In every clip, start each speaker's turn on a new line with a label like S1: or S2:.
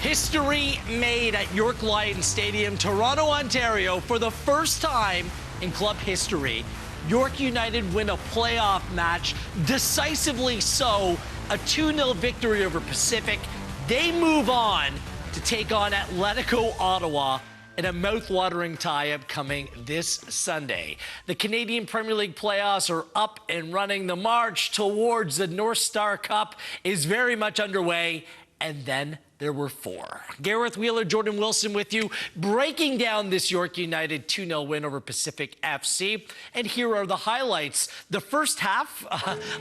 S1: History made at York Lions Stadium, Toronto, Ontario. For the first time in club history, York United win a playoff match, decisively so, a 2-0 victory over Pacific. They move on to take on Atletico Ottawa in a mouth-watering tie-up coming this Sunday. The Canadian Premier League playoffs are up and running. The march towards the North Star Cup is very much underway, and then there were four. Gareth Wheeler, Jordan Wilson with you, breaking down this York United 2-0 win over Pacific FC. And here are the highlights. The first half,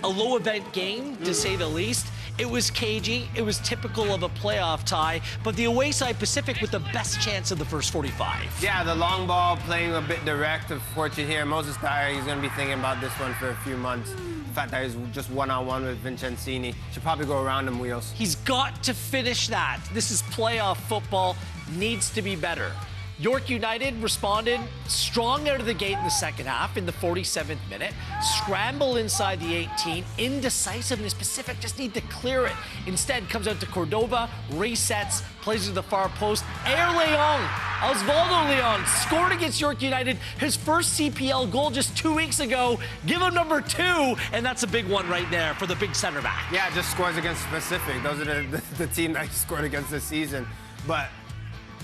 S1: a low-event game, to say the least. It was cagey. It was typical of a playoff tie, but the away side Pacific with the best chance of the first 45.
S2: Yeah, the long ball playing a bit direct. Unfortunately here, Moses Dyer, he's going to be thinking about this one for a few months. The fact that he's just one-on-one with Vincenzini. Should probably go around him, Wheels.
S1: He's got to finish that. This is playoff football. Needs to be better. York United responded strong out of the gate in the second half in the 47th minute. Scramble inside the 18. Indecisiveness. Pacific just need to clear it. Instead, comes out to Cordova, resets, plays to the far post. Osvaldo Leon scored against York United. His first CPL goal just 2 weeks ago. Give him number 2, and that's a big one right there for the big center back.
S2: Yeah, just scores against Pacific. Those are the team that he scored against this season. But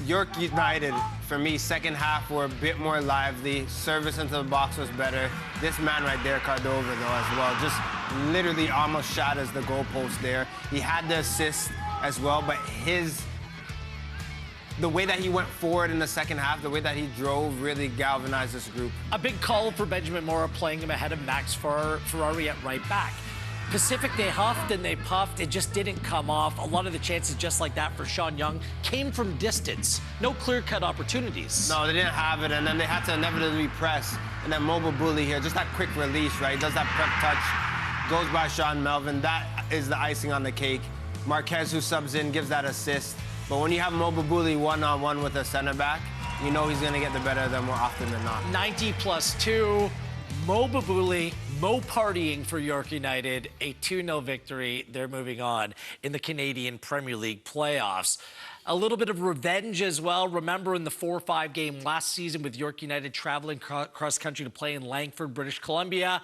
S2: York United, for me, second half were a bit more lively. Service into the box was better. This man right there, Cordova, though, as well, just literally almost shatters the goalpost there. He had the assist as well, but the way that he went forward in the second half, the way that he drove, really galvanized this group.
S1: A big call for Benjamin Mora, playing him ahead of Max Ferrari at right back. Pacific, they huffed and they puffed. It just didn't come off. A lot of the chances just like that for Sean Young came from distance. No clear-cut opportunities.
S2: No, they didn't have it, and then they had to inevitably press. And then Mobile Bully here, just that quick release, right? Does that prep touch, goes by Sean Melvin. That is the icing on the cake. Marquez, who subs in, gives that assist. But when you have Mobile Bully one-on-one with a center back, you know he's going to get the better of them more often than not.
S1: 90+2. Mo Babuli, Mo partying for York United, a 2-0 victory. They're moving on in the Canadian Premier League playoffs. A little bit of revenge as well. Remember in the 4-5 game last season with York United traveling cross-country to play in Langford, British Columbia.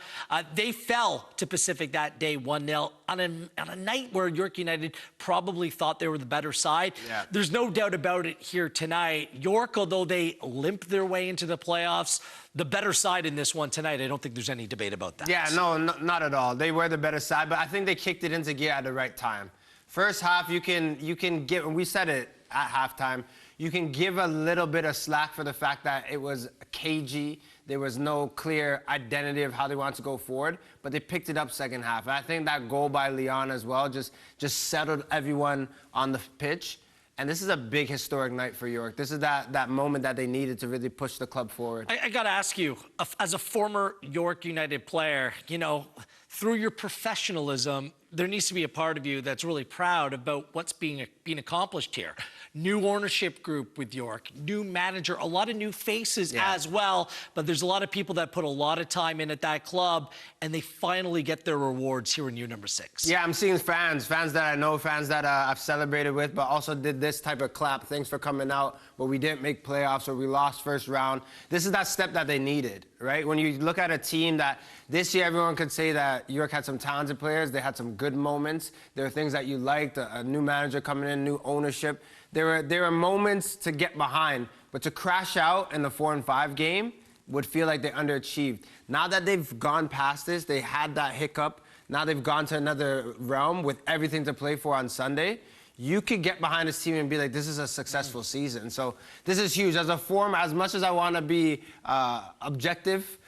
S1: They fell to Pacific that day 1-0 on a night where York United probably thought they were the better side.
S2: Yeah.
S1: There's no doubt about it here tonight. York, although they limped their way into the playoffs, the better side in this one tonight. I don't think there's any debate about that.
S2: Yeah, no, not at all. They were the better side, but I think they kicked it into gear at the right time. First half, you can give, and we said it at halftime, you can give a little bit of slack for the fact that it was cagey. There was no clear identity of how they want to go forward, but they picked it up second half. And I think that goal by Leon as well just settled everyone on the pitch. And this is a big historic night for York. This is that moment that they needed to really push the club forward.
S1: I got to ask you, as a former York United player, you know, through your professionalism, there needs to be a part of you that's really proud about what's being accomplished here. New ownership group with York, new manager, a lot of new faces as well, but there's a lot of people that put a lot of time in at that club, and they finally get their rewards here in year number 6.
S2: Yeah, I'm seeing fans that I know, fans that I've celebrated with, but also did this type of clap. Thanks for coming out, but we didn't make playoffs or we lost first round. This is that step that they needed, right? When you look at a team that this year everyone could say that York had some talented players, they had some good moments. There are things that you liked, a new manager coming in, new ownership. There are moments to get behind, but to crash out in the 4-5 game would feel like they underachieved. Now that they've gone past this, they had that hiccup. Now they've gone to another realm with everything to play for on Sunday. You could get behind this team and be like, this is a successful season. So this is huge. As a form, as much as I want to be objective,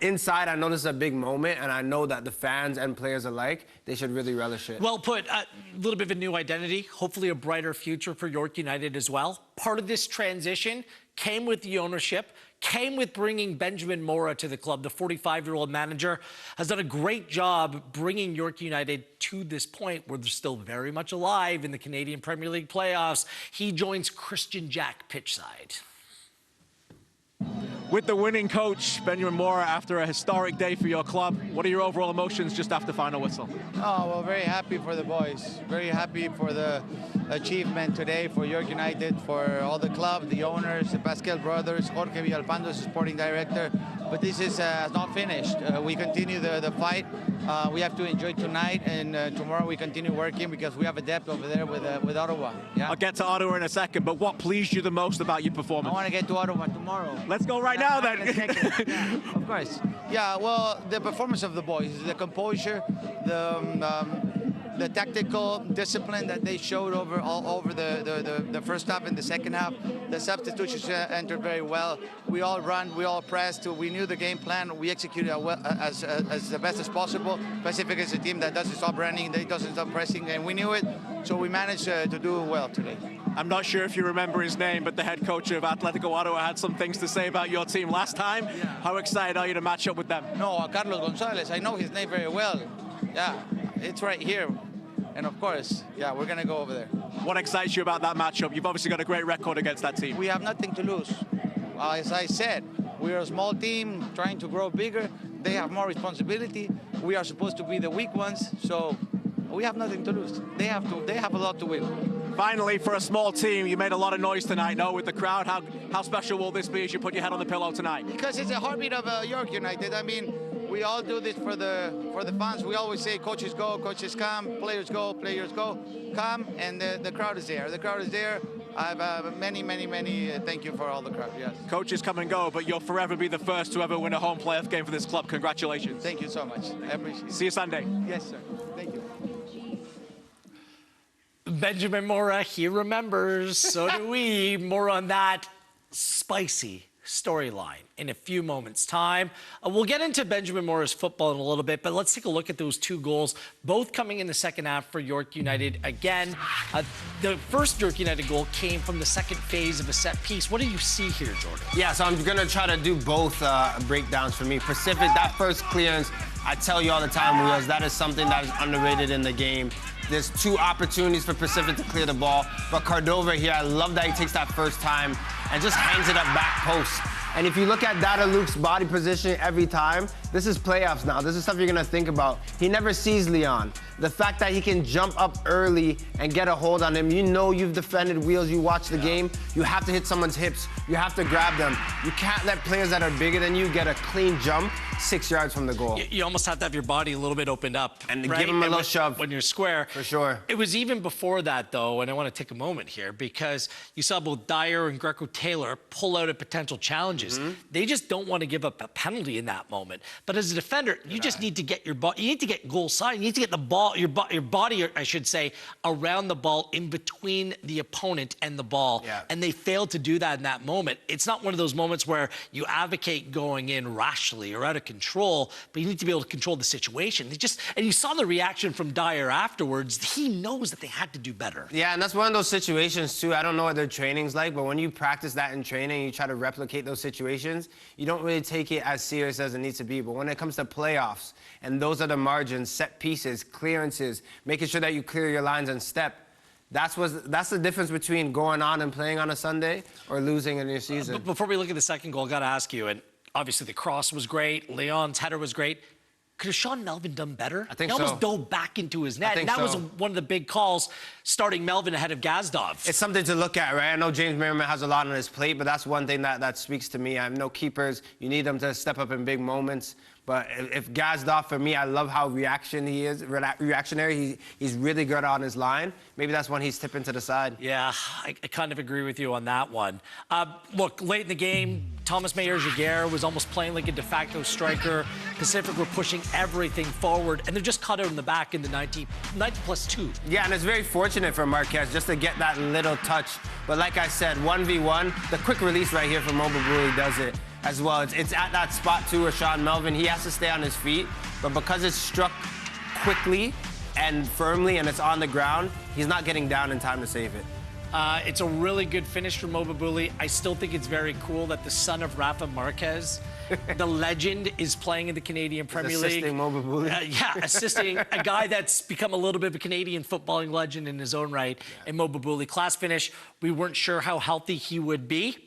S2: inside, I know this is a big moment, and I know that the fans and players alike, they should really relish it.
S1: Well put. A little bit of a new identity, hopefully a brighter future for York United as well. Part of this transition came with the ownership, came with bringing Benjamin Mora to the club. The 45-year-old manager has done a great job bringing York United to this point where they're still very much alive in the Canadian Premier League playoffs. He joins Christian Jack pitchside.
S3: With the winning coach, Benjamin Mora, after a historic day for your club, what are your overall emotions just after final whistle?
S4: Oh, well, very happy for the boys. Very happy for the achievement today for York United, for all the club, the owners, the Pascal brothers, Jorge Villalpando, sporting director. But this is not finished. We continue the fight. We have to enjoy tonight, and tomorrow we continue working because we have a depth over there with Ottawa. Yeah?
S3: I'll get to Ottawa in a second, but what pleased you the most about your
S4: I
S3: performance?
S4: want to get to Ottawa tomorrow.
S3: Let's go right now then.
S4: In a second. Yeah, of course. Yeah, well, the performance of the boys, the composure, the tactical discipline that they showed all over the first half and the second half. The substitutions entered very well. We all run, we all pressed. We knew the game plan. We executed as the best as possible. Pacific is a team that doesn't stop running, that doesn't stop pressing, and we knew it. So we managed to do well today.
S3: I'm not sure if you remember his name, but the head coach of Atletico Ottawa had some things to say about your team last time.
S4: Yeah.
S3: How excited are you to match up with them?
S4: No, Carlos Gonzalez, I know his name very well. Yeah, it's right here. And of course, yeah, we're going to go over there.
S3: What excites you about that matchup? You've obviously got a great record against that team.
S4: We have nothing to lose. As I said, we're a small team trying to grow bigger. They have more responsibility. We are supposed to be the weak ones, so we have nothing to lose. They have a lot to win.
S3: Finally, for a small team, you made a lot of noise tonight, no, with the crowd. How special will this be as you put your head on the pillow tonight?
S4: Because it's a heartbeat of York United. I mean, we all do this for the fans. We always say, coaches go, coaches come, players go, players go. Come, and the crowd is there. The crowd is there. I have many thank you for all the crowd, yes.
S3: Coaches come and go, but you'll forever be the first to ever win a home playoff game for this club. Congratulations.
S4: Thank you so much. I appreciate it.
S3: See you Sunday.
S4: Yes, sir. Thank you.
S1: Benjamin Mora, he remembers. So do we. More on that spicy storyline in a few moments' time. We'll get into Benjamin Mora's football in a little bit, but let's take a look at those two goals, both coming in the second half for York United again. The first York United goal came from the second phase of a set piece. What do you see here, Jordan?
S2: Yeah, so I'm going to try to do both breakdowns for me. Pacific, that first clearance, I tell you all the time, Wheels, that is something that is underrated in the game. There's two opportunities for Pacific to clear the ball, but Cordova here, I love that he takes that first time and just hangs it up back post. And if you look at Dada Luke's body position every time, this is playoffs now. This is stuff you're gonna think about. He never sees Leon. The fact that he can jump up early and get a hold on him, you know you've defended Wheels, you watch the game, you have to hit someone's hips, you have to grab them. You can't let players that are bigger than you get a clean jump 6 yards from the goal.
S1: You almost have to have your body a little bit opened up.
S2: And
S1: right?
S2: give him a little shove.
S1: When you're square.
S2: For sure.
S1: It was even before that, though, and I want to take a moment here, because you saw both Dyer and Greco-Taylor pull out at potential challenges. They just don't want to give up a penalty in that moment. But as a defender, you just need to get your ball, you need to get goal side, you need to get the ball, your body, I should say, around the ball in between the opponent and the ball.
S2: Yeah.
S1: And they failed to do that in that moment. It's not one of those moments where you advocate going in rashly or out of control, but you need to be able to control the situation. And you saw the reaction from Dyer afterwards. He knows that they had to do better.
S2: Yeah, and that's one of those situations too. I don't know what their training's like, but when you practice that in training, you try to replicate those situations, you don't really take it as serious as it needs to be. But when it comes to playoffs, and those are the margins, set pieces, clearances, making sure that you clear your lines and step, that's the difference between going on and playing on a Sunday or losing in your season.
S1: But before we look at the second goal, I got to ask you, and obviously the cross was great, Leon's header was great. Could have Sean Melvin done better?
S2: I think
S1: so. He
S2: so.
S1: almost dove back into his net. And that was one of the big calls, starting Melvin ahead of Gazdov.
S2: It's something to look at, right? I know James Merriman has a lot on his plate, but that's one thing that speaks to me. I have no keepers. You need them to step up in big moments. But if Gazdov, for me, I love how reactionary. He's really good on his line. Maybe that's when he's tipping to the side.
S1: Yeah, I kind of agree with you on that one. Look, late in the game, Thomas Meyer-Jaguar was almost playing like a de facto striker. Pacific were pushing everything forward, and they're just cut out in the back in the 90+2.
S2: Yeah, and it's very fortunate for Marquez just to get that little touch. But like I said, 1v1, the quick release right here from Mobile Bully does it as well. It's at that spot too where Sean Melvin, he has to stay on his feet, but because it's struck quickly and firmly and it's on the ground, he's not getting down in time to save it.
S1: It's a really good finish from Mobile. I still think it's very cool that the son of Rafa Marquez, the legend, is playing in the Canadian Premier League.
S2: Assisting Mobile.
S1: Yeah, assisting a guy that's become a little bit of a Canadian footballing legend in his own right. And Mobile, class finish. We weren't sure how healthy he would be.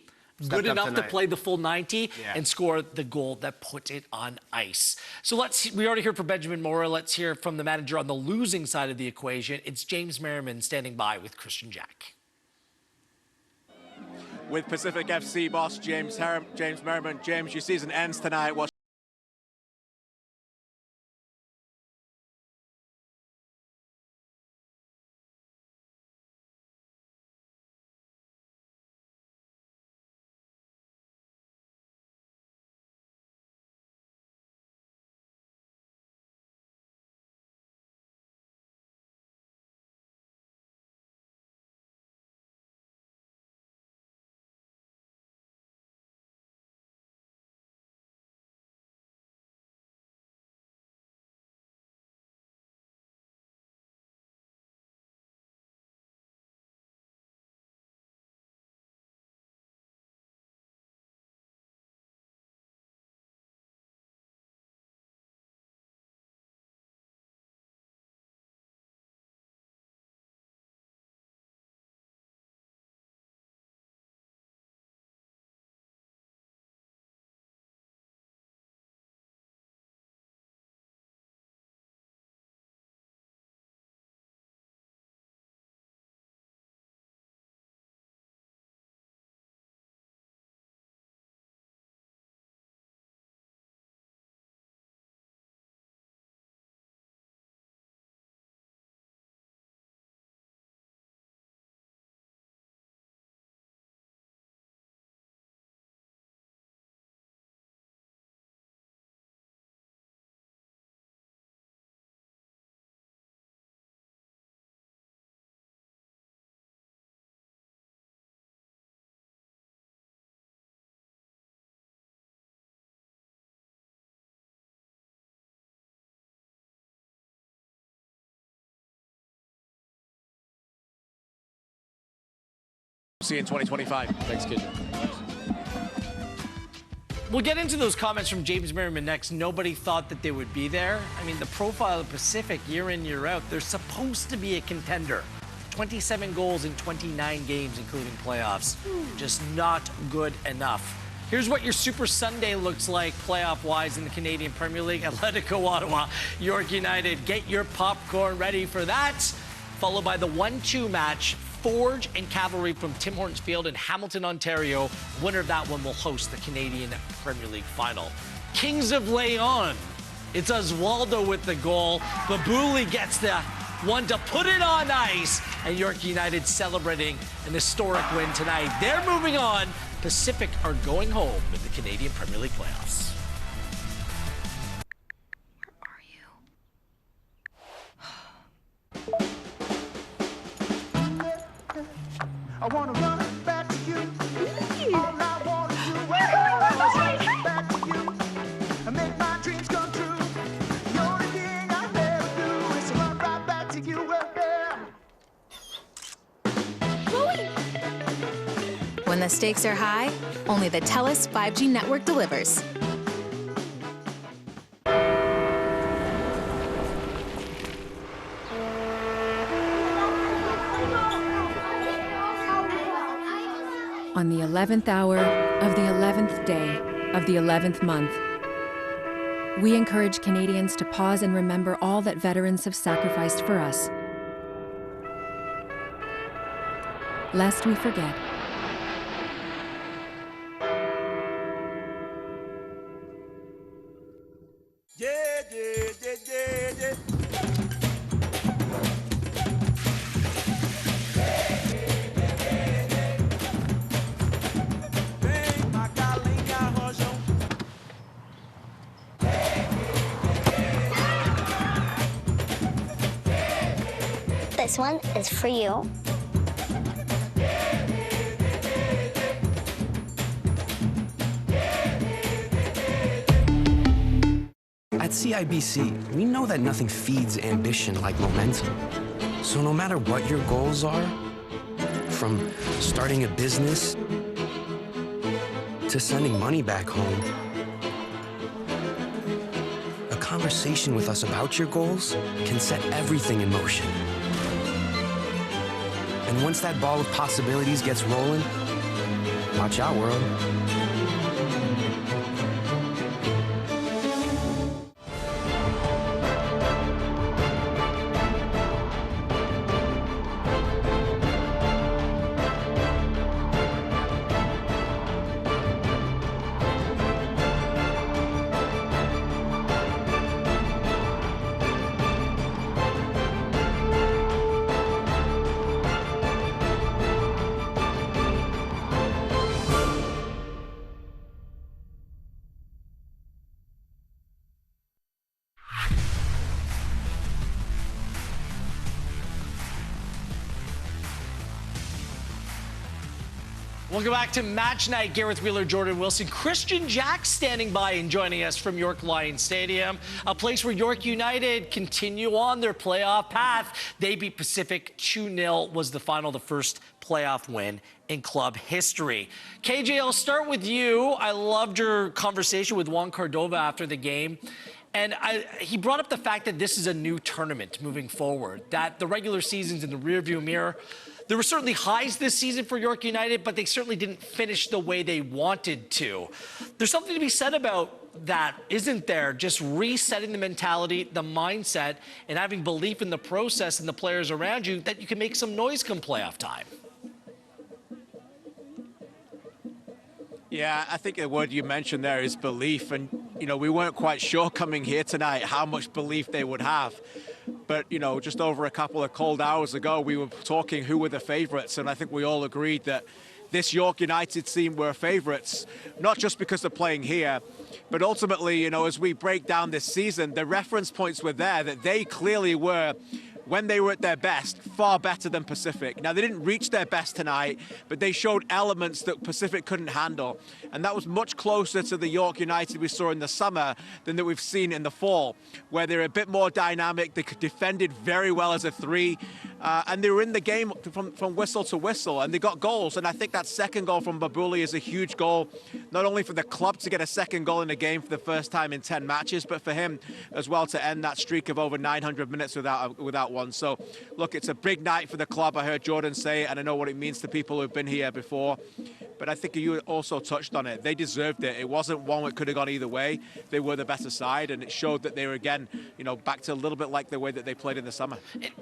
S1: good enough to
S2: tonight.
S1: play the full 90
S2: Yeah.
S1: and score the goal that put it on ice. So we already heard from Benjamin Mora. Let's hear from the manager on the losing side of the equation. It's James Merriman standing by with Christian Jack.
S3: With Pacific FC boss James Merriman. James, your season ends tonight. What's see in 2025?
S5: Thanks, kid.
S1: We'll get into those comments from James Merriman next. Nobody thought that they would be there. I mean, the profile of Pacific year in, year out, they're supposed to be a contender. 27 goals in 29 games, including playoffs. Just not good enough. Here's what your Super Sunday looks like playoff-wise in the Canadian Premier League. Atletico Ottawa, York United. Get your popcorn ready for that. Followed by the 1-2 match, Forge and Cavalry from Tim Hortons Field in Hamilton, Ontario. Winner of that one will host the Canadian Premier League final. Kings of Leon. It's Oswaldo with the goal. Babuli gets the one to put it on ice. And York United celebrating an historic win tonight. They're moving on. Pacific are going home in the Canadian Premier League playoffs.
S6: Where are you?
S7: I wanna run back to you. All I wanna do is run back to you and make my dreams come true. The only thing I ever do is run right back to you.
S6: When the stakes are high, only the TELUS 5G network delivers.
S8: On the 11th hour of the 11th day of the 11th month, we encourage Canadians to pause and remember all that veterans have sacrificed for us. Lest we forget.
S9: This one is for you.
S10: At CIBC, we know that nothing feeds ambition like momentum. So no matter what your goals are, from starting a business to sending money back home, a conversation with us about your goals can set everything in motion. And once that ball of possibilities gets rolling, Watch out, world.
S1: Welcome back to Match Night. Gareth Wheeler, Jordan Wilson, Christian Jack standing by and joining us from York Lions Stadium, a place where York United continue on their playoff path. They beat Pacific 2-0, was the final, the first playoff win in club history. KJ, I'll start with you. I loved your conversation with Juan Cordova after the game. And he brought up the fact that this is a new tournament moving forward, that the regular season's in the rearview mirror. There were certainly highs this season for York United, but they certainly didn't finish the way they wanted to. There's something to be said about that, isn't there? Just resetting the mentality, the mindset, and having belief in the process and the players around you that you can make some noise come playoff time.
S3: Yeah, I think the word you mentioned there is belief. And, you know, we weren't quite sure coming here tonight how much belief they would have. But, you know, just over a couple of cold hours ago, we were talking who were the favourites. And I think we all agreed that this York United team were favourites, not just because they're playing here, but ultimately, you know, as we break down this season, the reference points were there that they clearly were, when they were at their best, far better than Pacific. Now, they didn't reach their best tonight, but they showed elements that Pacific couldn't handle. And that was much closer to the York United we saw in the summer than that we've seen in the fall, where they're a bit more dynamic. They defended very well as a three, and they were in the game from whistle to whistle, and they got goals. And I think that second goal from Babuli is a huge goal, not only for the club to get a second goal in a game for the first time in 10 matches, but for him as well to end that streak of over 900 minutes without one. So, look, it's a big night for the club. I heard Jordan say it, and I know what it means to people who've been here before. But I think you also touched on it. They deserved it. It wasn't one that could have gone either way. They were the better side, and it showed that they were, again, you know, back to a little bit like the way that they played in the summer.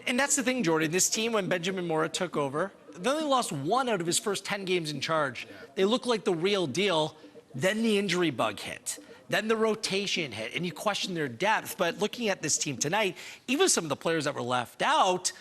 S1: And that's the thing, Jordan. This team, when Benjamin Mora took over, they only lost 1 out of his first 10 games in charge. They looked like the real deal. Then the injury bug hit. Then the rotation hit, and you question their depth. But looking at this team tonight, even some of the players that were left out,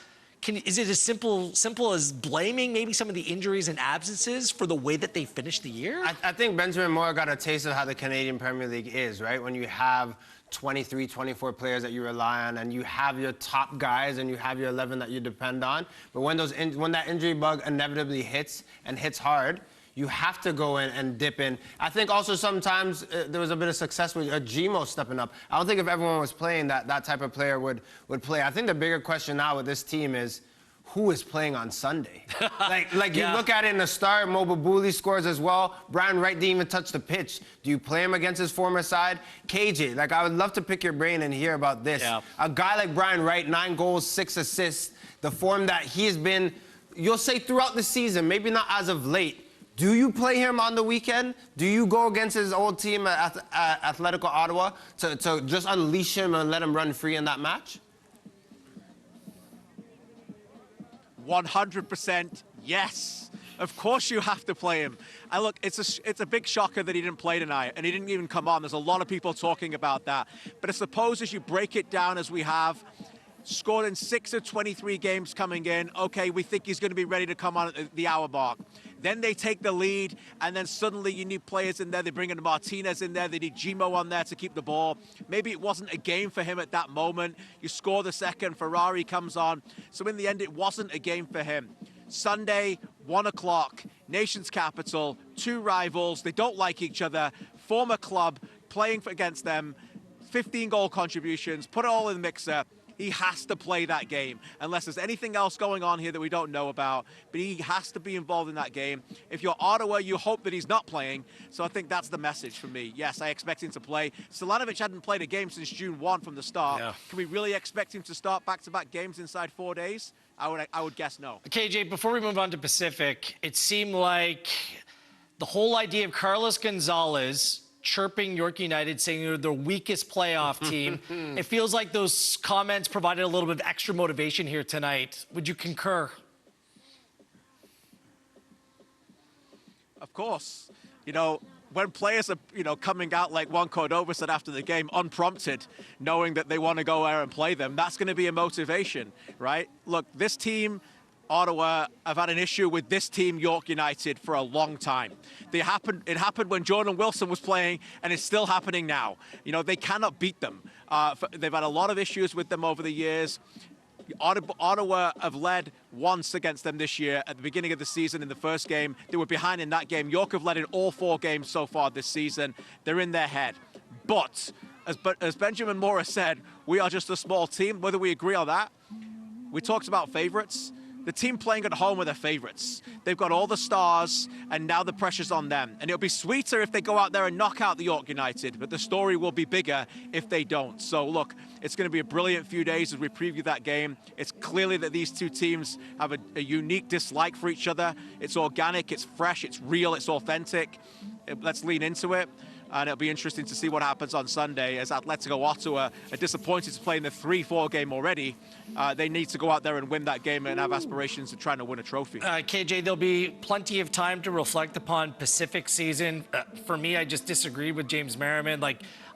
S1: is it as simple as blaming maybe some of the injuries and absences for the way that they finished the year?
S2: I think Benjamin Mora got a taste of how the Canadian Premier League is, right? When you have 23, 24 players that you rely on, and you have your top guys, and you have your 11 that you depend on. But when that injury bug inevitably hits, and hits hard, you have to go in and dip in. I think also sometimes there was a bit of success with Gmo stepping up. I don't think if everyone was playing that type of player would play. I think the bigger question now with this team is who is playing on Sunday? like you look at it in the start, Mo Babuli scores as well. Brian Wright didn't even touch the pitch. Do you play him against his former side? KJ, like I would love to pick your brain and hear about this. Yeah. A guy like Brian Wright, 9 goals, 6 assists, the form that he's been, you'll say throughout the season, maybe not as of late. Do you play him on the weekend? Do you go against his old team at Atletico Ottawa to just unleash him and let him run free in that match?
S3: 100% yes. Of course you have to play him. And look, it's a big shocker that he didn't play tonight, and he didn't even come on. There's a lot of people talking about that. But I suppose as you break it down as we have, scored in 6 of 23 games coming in. Okay, we think he's going to be ready to come on at the hour mark. Then they take the lead, and then suddenly you need players in there. They bring in Martinez in there. They need Gmo on there to keep the ball. Maybe it wasn't a game for him at that moment. You score the second, Ferrari comes on. So in the end, it wasn't a game for him. Sunday, 1 o'clock, nation's capital, 2 rivals. They don't like each other. Former club playing against them. 15 goal contributions. Put it all in the mixer. He has to play that game, unless there's anything else going on here that we don't know about. But he has to be involved in that game. If you're Ottawa, you hope that he's not playing. So I think that's the message for me. Yes, I expect him to play. Stolanovic hadn't played a game since June 1 from the start. Yeah. Can we really expect him to start back-to-back games inside 4 days? I would guess no.
S1: KJ, before we move on to Pacific, it seemed like The whole idea of Carlos Gonzalez chirping York United, saying they're the weakest playoff team, it feels like those comments provided a little bit of extra motivation here tonight. Would you concur?
S3: Of course. You know, when players are, coming out like Juan Cordova said after the game, unprompted, knowing that they want to go there and play them, that's going to be a motivation, right? Look, this team, Ottawa, have had an issue with this team, York United, for a long time. It happened when Jordan Wilson was playing, and it's still happening now. They cannot beat them. They've had a lot of issues with them over the years. Ottawa have led once against them this year at the beginning of the season in the first game. They were behind in that game. York have led in all 4 games so far this season. They're in their head. But as Benjamin Mora said, we are just a small team. Whether we agree on that, we talked about favorites. The team playing at home are the favorites. They've got all the stars, and now the pressure's on them. And it'll be sweeter if they go out there and knock out the York United, but the story will be bigger if they don't. So look, it's going to be a brilliant few days as we preview that game. It's clearly that these two teams have a unique dislike for each other. It's organic, it's fresh, it's real, it's authentic. Let's lean into it. And it'll be interesting to see what happens on Sunday as Atletico Ottawa are disappointed to play in the 3-4 game already. They need to go out there and win that game and have aspirations of trying to win a trophy.
S1: KJ, there'll be plenty of time to reflect upon Pacific season. For me, I just disagree with James Merriman. I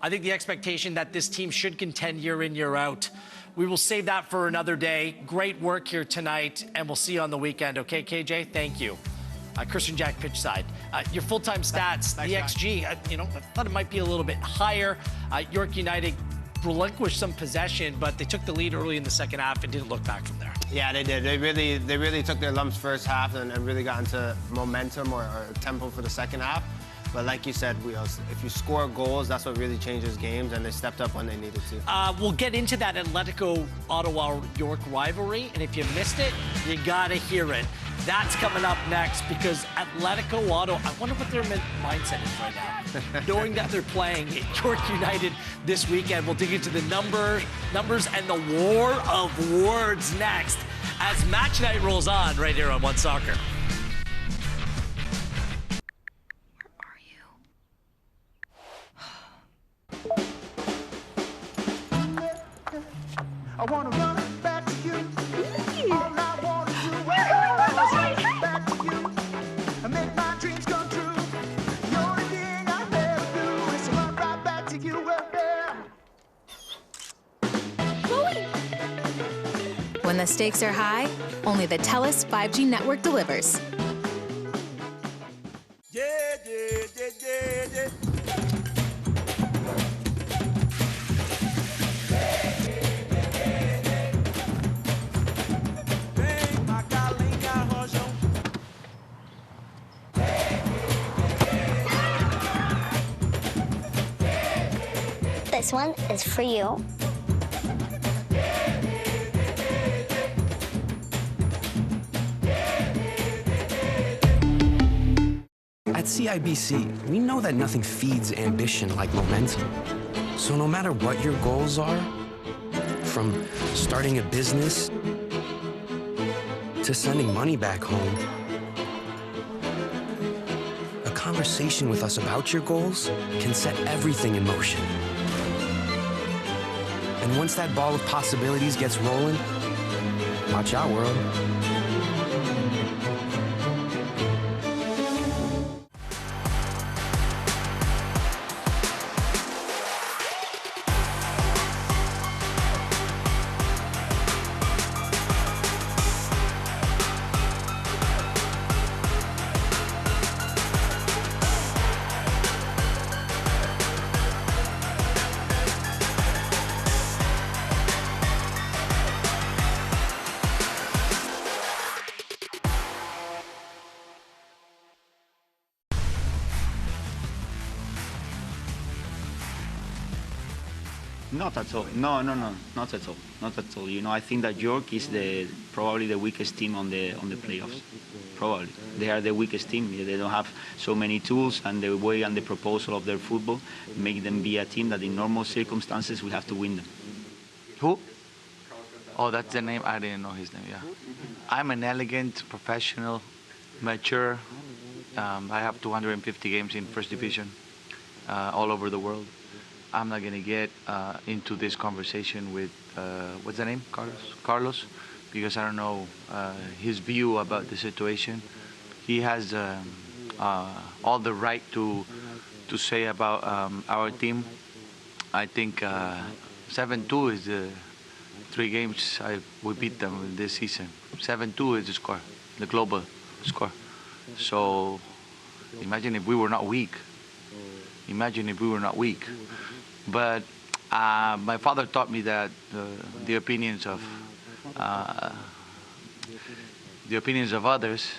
S1: think the expectation that this team should contend year in, year out. We will save that for another day. Great work here tonight, and we'll see you on the weekend. Okay, KJ? Thank you. Christian Jack pitch side. Your full-time stats, the XG, I thought it might be a little bit higher. York United relinquished some possession, but they took the lead early in the second half and didn't look back from there.
S2: Yeah, they did. They really took their lumps first half and really got into momentum or tempo for the second half. But like you said, if you score goals, that's what really changes games, and they stepped up when they needed to.
S1: We'll get into that Atletico Ottawa-York rivalry, and if you missed it, you gotta hear it. That's coming up next because Atletico Ottawa, I wonder what their mindset is right now. Knowing that they're playing York United this weekend, we'll dig into the numbers and the war of words next as match night rolls on right here on One Soccer.
S7: I wanna run back to you. All I wanna do is run back to you and make my dreams come true. The only thing I ever do is run right back to you.
S6: When the stakes are high, only the TELUS 5G network delivers.
S7: Yeah.
S9: This one is for you.
S10: At CIBC, we know that nothing feeds ambition like momentum. So no matter what your goals are, from starting a business to sending money back home, a conversation with us about your goals can set everything in motion. And once that ball of possibilities gets rolling, watch out, world.
S5: Not at all. No, not at all. Not at all. I think that York is probably the weakest team on the playoffs. Probably. They are the weakest team. They don't have so many tools, and the way and the proposal of their football make them be a team that in normal circumstances we have to win them.
S11: Who? Oh, that's the name. I didn't know his name, yeah. I'm an elegant, professional, mature, I have 250 games in first division all over the world. I'm not going to get into this conversation with, what's the name, Carlos, because I don't know his view about the situation. He has all the right to say about our team. I think 7-2 is the 3 games we beat them this season. 7-2 is the score, the global score. So imagine if we were not weak. Imagine if we were not weak. But my father taught me that the opinions of others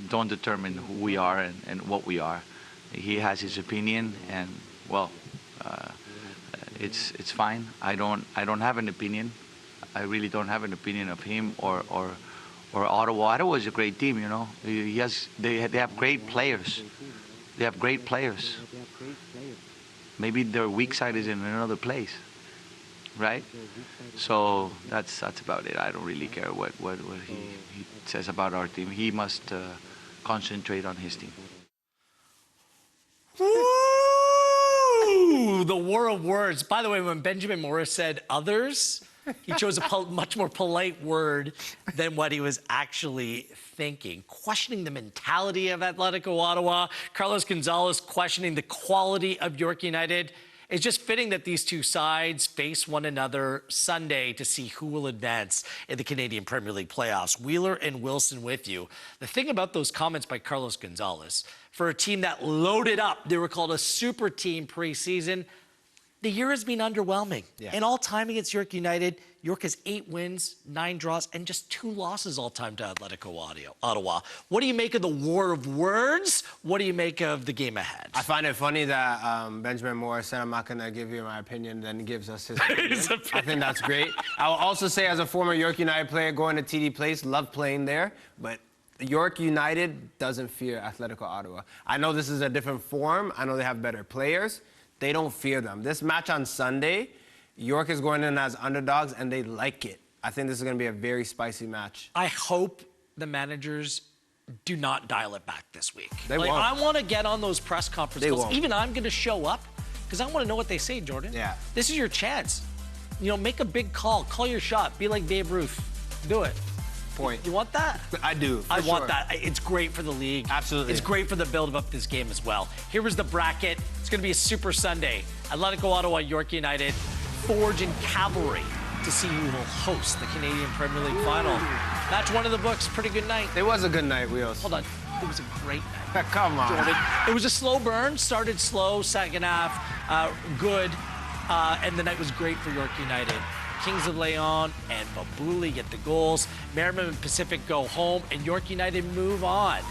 S11: don't determine who we are and what we are. He has his opinion, and well, it's fine. I don't have an opinion. I really don't have an opinion of him or Ottawa. Ottawa is a great team, you know. They have great players. They have great players. Maybe their weak side is in another place, right? So that's about it. I don't really care what he says about our team. He must concentrate on his team.
S1: Ooh, the war of words. By the way, when Benjamin Mora said others, he chose a much more polite word than what he was actually thinking. Questioning the mentality of Atletico Ottawa, Carlos Gonzalez questioning the quality of York United. It's just fitting that these two sides face one another Sunday to see who will advance in the Canadian Premier League playoffs. Wheeler and Wilson with you. The thing about those comments by Carlos Gonzalez, for a team that loaded up, they were called a super team preseason, the year has been underwhelming.
S2: Yeah.
S1: And all time against York United, York has 8 wins, 9 draws, and just 2 losses all time to Atletico Ottawa. What do you make of the war of words? What do you make of the game ahead?
S2: I find it funny that Benjamin Mora said, I'm not going to give you my opinion, then he gives us his opinion. I think that's great. I will also say, as a former York United player going to TD Place, love playing there, but York United doesn't fear Atletico Ottawa. I know this is a different form. I know they have better players. They don't fear them. This match on Sunday, York is going in as underdogs, and they like it. I think this is going to be a very spicy match.
S1: I hope the managers do not dial it back this week.
S2: They won't.
S1: I want to get on those press conference calls.
S2: Won't.
S1: Even I'm going to show up because I want to know what they say, Jordan.
S2: Yeah.
S1: This is your chance. You know, make a big call. Call your shot. Be like Babe Ruth. Do it.
S2: Point.
S1: You want that?
S2: I do.
S1: I want that. It's great for the league.
S2: Absolutely.
S1: It's great for the build-up of this game as well. Here was the bracket. It's going to be a super Sunday. Atletico Ottawa, York United, forge in cavalry to see who will host the Canadian Premier League final. Match 1 of the books. Pretty good night.
S2: It was a good night, Wheels.
S1: Hold on. It was a great night.
S2: Come on.
S1: Jordan. It was a slow burn. Started slow, second half, good. And the night was great for York United. Kings of Leon and Babuli get the goals. Merriman and Pacific go home, and York United move on.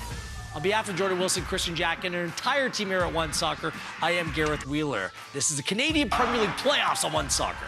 S1: On behalf of Jordan Wilson, Christian Jack, and our entire team here at One Soccer, I am Gareth Wheeler. This is the Canadian Premier League playoffs on One Soccer.